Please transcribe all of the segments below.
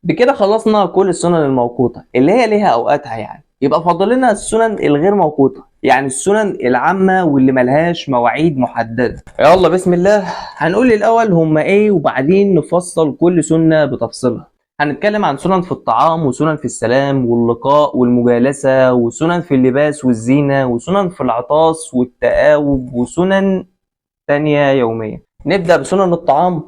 بكده خلصنا كل السنن الموقوتة اللي هي ليها أوقاتها يعني. يبقى فاضل لنا السنن الغير موقوتة، يعني السنن العامة واللي ملهاش مواعيد محددة. يلا بسم الله، هنقول الأول هما إيه وبعدين نفصل كل سنة بتفصيلها. هنتكلم عن سنن في الطعام، وسنن في السلام واللقاء والمجالسة، وسنن في اللباس والزينة، وسنن في العطاس والتآوب، وسنن تانية يومية. نبدأ بسنن الطعام.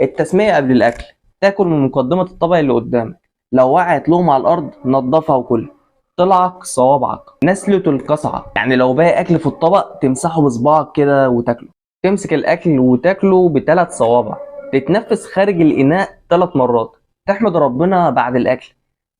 التسمية قبل الأكل، تاكل من مقدمة الطبق اللي قدامك. لو وقعت لقمة على الأرض نضفها وكلها. طلعك صوابعك. نسلة القصعة، يعني لو باقي أكل في الطبق تمسحه بصباعك كده وتاكله. تمسك الأكل وتاكله بثلاث صوابع. تتنفس خارج الإناء 3 مرات. تحمد ربنا بعد الأكل.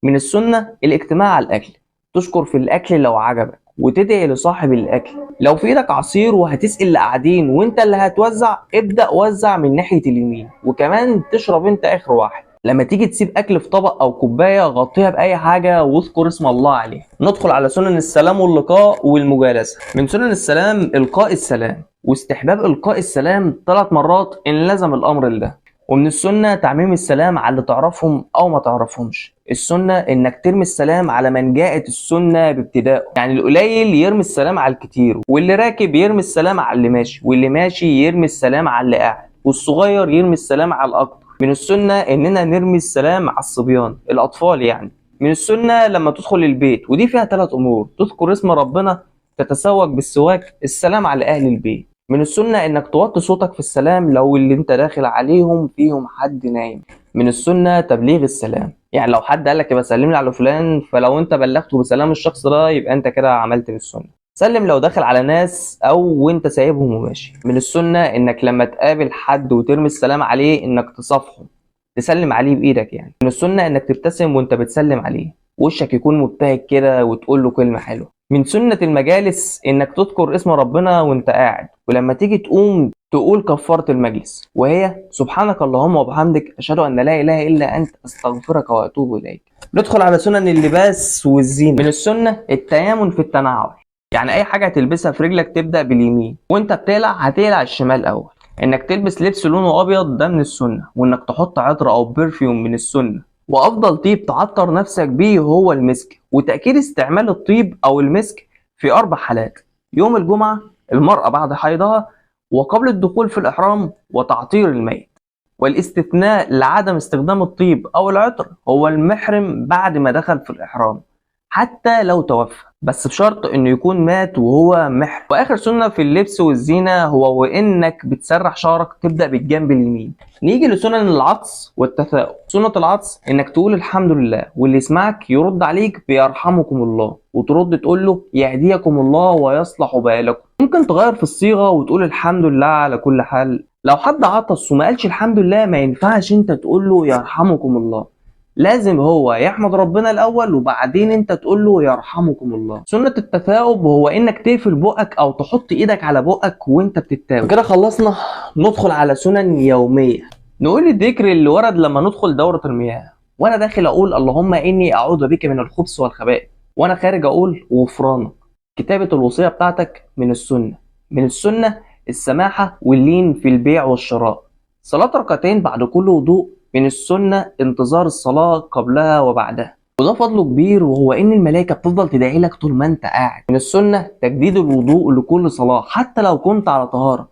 من السنة الاجتماع على الأكل. تشكر في الأكل لو عجبك وتدعي لصاحب الأكل. لو في ايدك عصير وهتسقي اللي قاعدين وانت اللي هتوزع، ابدأ وزع من ناحية اليمين، وكمان تشرب انت اخر واحد. لما تيجي تسيب اكل في طبق او كوباية غطيها باي حاجة واذكر اسم الله عليه. ندخل على سنن السلام واللقاء والمجالسة. من سنن السلام القاء السلام، واستحباب القاء السلام 3 مرات ان لزم الامر ده. ومن السنة تعميم السلام على اللي تعرفهم أو ما تعرفهمش. السنة إنك ترمي السلام على من جاءت السنة بابتدائه، يعني القليل يرمي السلام على الكتير، واللي راكب يرمي السلام على اللي ماشي، واللي ماشي يرمي السلام على اللي قاعد، والصغير يرمي السلام على الأكبر. من السنة إننا نرمي السلام على الصبيان، الأطفال يعني. من السنة لما تدخل البيت، ودي فيها 3 أمور: تذكر اسم ربنا، تتسوق بالسواك، السلام على أهل البيت. من السنة انك توطي صوتك في السلام لو اللي انت داخل عليهم فيهم حد نايم. من السنة تبليغ السلام، يعني لو حد قالك يبقى سلم لي على فلان، فلو انت بلغته بسلام الشخص ده يبقى انت كده عملت من السنة. سلم لو داخل على ناس او وانت سايبهم وماشي. من السنة انك لما تقابل حد وترمي السلام عليه انك تصافحه، تسلم عليه بايدك يعني. من السنة انك تبتسم وانت بتسلم عليه، وشك يكون مبتهج كده وتقول له كلمة حلوة. من سنة المجالس إنك تذكر اسم ربنا وأنت قاعد، ولما تيجي تقوم تقول كفارة المجلس، وهي سبحانك اللهم وبحمدك أشهد أن لا إله إلا أنت أستغفرك وأتوب إليك. ندخل على سنن اللباس والزينة. من السنة التيامن في التنعل، يعني أي حاجة هتلبسها في رجلك تبدأ باليمين، وأنت بتقلع هتقلع الشمال أول. إنك تلبس لبس لونه أبيض ده من السنة، وإنك تحط عطر أو برفيوم من السنة. وافضل طيب تعطر نفسك بيه هو المسك، وتأكيد استعمال الطيب او المسك في 4 حالات: يوم الجمعة، المرأة بعد حيضها، وقبل الدخول في الإحرام، وتعطير الميت. والاستثناء لعدم استخدام الطيب او العطر هو المحرم بعد ما دخل في الإحرام، حتى لو توفى، بس بشرط انه يكون مات وهو محرم. واخر سنة في اللبس والزينة هو وانك بتسرح شعرك تبدأ بالجنب اليمين. نيجي لسنن العطس والتثاؤب. سنة العطس انك تقول الحمد لله، واللي يسمعك يرد عليك بيرحمكم الله، وترد تقول له يهديكم الله ويصلح بالكم. ممكن تغير في الصيغة وتقول الحمد لله على كل حال. لو حد عطس وما قالش الحمد لله ما ينفعش انت تقول له يرحمكم الله، لازم هو يحمد ربنا الاول وبعدين انت تقول له يرحمكم الله. سنة التثاؤب هو انك تقفل بقك او تحط ايدك على بقك وانت بتتاوب. كده خلصنا. ندخل على سنن يومية. نقول الذكر اللي ورد لما ندخل دورة المياه. وانا داخل اقول اللهم اني اعوذ بك من الخبث والخبائث، وانا خارج اقول غفرانك. كتابة الوصية بتاعتك من السنة. من السنة السماحة واللين في البيع والشراء. صلاة ركعتين بعد كل وضوء. من السنة انتظار الصلاة قبلها وبعدها، وده فضله كبير، وهو ان الملائكة بتفضل تدعي لك طول ما انت قاعد. من السنة تجديد الوضوء لكل صلاة حتى لو كنت على طهارة.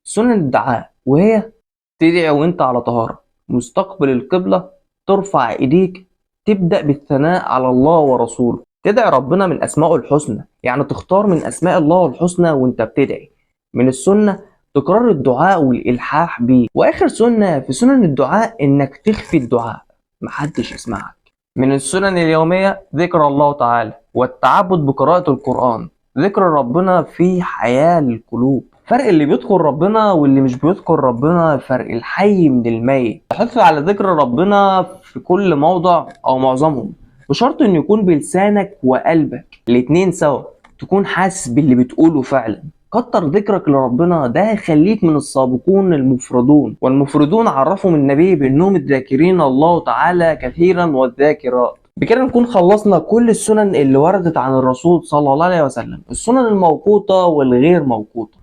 سنن الدعاء، وهي تدعي وانت على طهارة، مستقبل القبلة، ترفع ايديك، تبدأ بالثناء على الله ورسوله، تدعي ربنا من اسمائه الحسنى، يعني تختار من اسماء الله الحسنى وانت بتدعي. من السنة تكرار الدعاء والإلحاح بيه. وآخر سنة في سنن الدعاء إنك تخفي الدعاء محدش يسمعك. من السنن اليومية ذكر الله تعالى والتعبد بقراءة القرآن. ذكر ربنا في حياة للقلوب. فرق اللي بيذكر ربنا واللي مش بيذكر ربنا، فرق الحي من الميت. تحث على ذكر ربنا في كل موضع أو معظمهم، بشرط إنه يكون بلسانك وقلبك الاتنين سوا، تكون حاسس باللي بتقوله فعلا. كتر ذكرك لربنا، ده هيخليك من السابقون المفردون. والمفردون عرفهم النبي بانهم الذاكرين الله تعالى كثيرا والذاكرات. بكده نكون خلصنا كل السنن اللي وردت عن الرسول صلى الله عليه وسلم، السنن الموقوتة والغير موقوتة.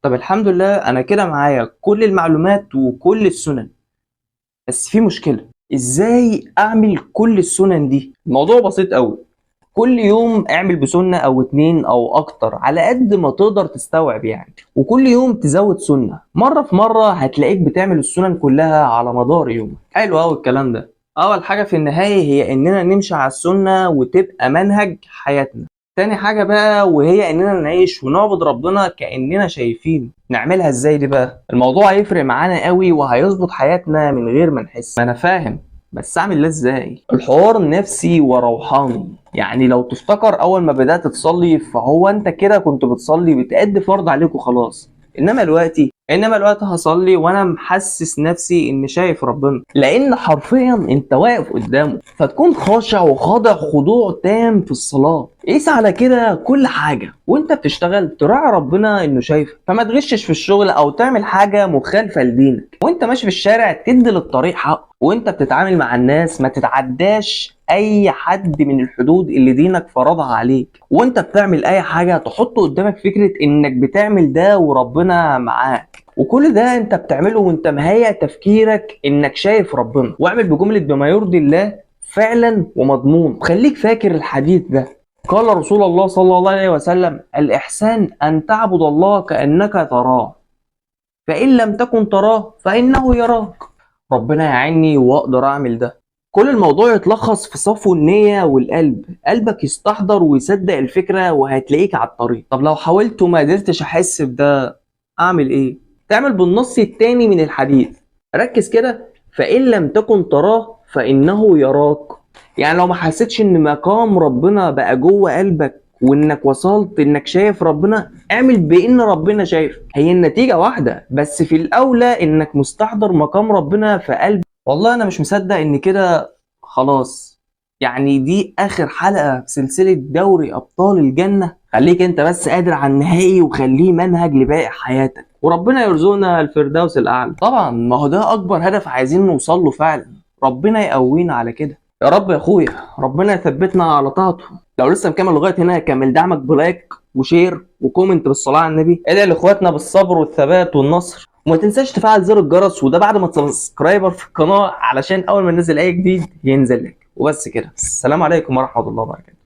طب الحمد لله انا كده معايا كل المعلومات وكل السنن، بس في مشكلة. ازاي اعمل كل السنن دي؟ الموضوع بسيط قوي. كل يوم اعمل بسنة او اتنين او اكتر على قد ما تقدر تستوعب يعني، وكل يوم تزود سنة. مرة في مرة هتلاقيك بتعمل السنن كلها على مدار يومك. حلو قوي الكلام ده. اول حاجة في النهاية هي اننا نمشي على السنة وتبقى منهج حياتنا. تاني حاجة بقى وهي اننا نعيش ونعبد ربنا كأننا شايفين. نعملها ازاي دي بقى؟ الموضوع هيفرق معانا قوي وهيظبط حياتنا من غير ما نحس. ما انا فاهم، بس اعمل ده ازاي؟ الحوار نفسي وروحاني. يعني لو تفتكر اول ما بدأت تصلي فهو انت كده كنت بتصلي بتأدي فرض عليك وخلاص. انما الوقت هصلي وانا محسس نفسي اني شايف ربنا، لان حرفيا انت واقف قدامه، فتكون خاشع وخاضع خضوع تام في الصلاة. قيس على كده كل حاجة وانت بتشتغل تراعي ربنا انه شايفك، فما تغشش في الشغل او تعمل حاجة مخالفة لدينك. وانت ماشي في الشارع تدي للطريق حقه، وانت بتتعامل مع الناس ما تتعداش اي حد من الحدود اللي دينك فرضها عليك. وانت بتعمل اي حاجة تحط قدامك فكرة انك بتعمل ده وربنا معاك، وكل ده انت بتعمله وانت مهيئ تفكيرك انك شايف ربنا. واعمل بجملة بما يرضي الله فعلا ومضمون. خليك فاكر الحديث ده. قال رسول الله صلى الله عليه وسلم: الإحسان أن تعبد الله كأنك تراه، فإن لم تكن تراه فإنه يراك. ربنا يعيني وأقدر أعمل ده. كل الموضوع يتلخص في صفو النية والقلب. قلبك يستحضر ويصدق الفكرة وهتلاقيك على الطريق. طب لو حاولت وما قدرتش أحس بده أعمل إيه؟ تعمل بالنص التاني من الحديث. ركز كده: فإن لم تكن تراه فإنه يراك. يعني لو ما حسيتش ان مقام ربنا بقى جوه قلبك وانك وصلت انك شايف ربنا، اعمل بان ربنا شايف. هي النتيجة واحدة، بس في الاولى انك مستحضر مقام ربنا في قلبك. والله انا مش مصدق ان كده خلاص، يعني دي اخر حلقة في سلسلة دوري ابطال الجنة. خليك انت بس قادر على النهائي وخليه منهج لباقي حياتك، وربنا يرزقنا الفردوس الاعلى. طبعا ما هو ده اكبر هدف عايزين نوصل له فعلا. ربنا يقوينا على كده يا رب. يا اخويا ربنا يثبتنا على طاعته. لو لسه مكمل لغايه هنا كمل دعمك بلايك وشير وكومنت بالصلاه على النبي. ادعي لاخواتنا بالصبر والثبات والنصر، وما تنساش تفعل زر الجرس، وده بعد ما تسبسكرايبر في القناه علشان اول ما ننزل اي جديد ينزل لك. وبس كده، السلام عليكم ورحمه الله وبركاته.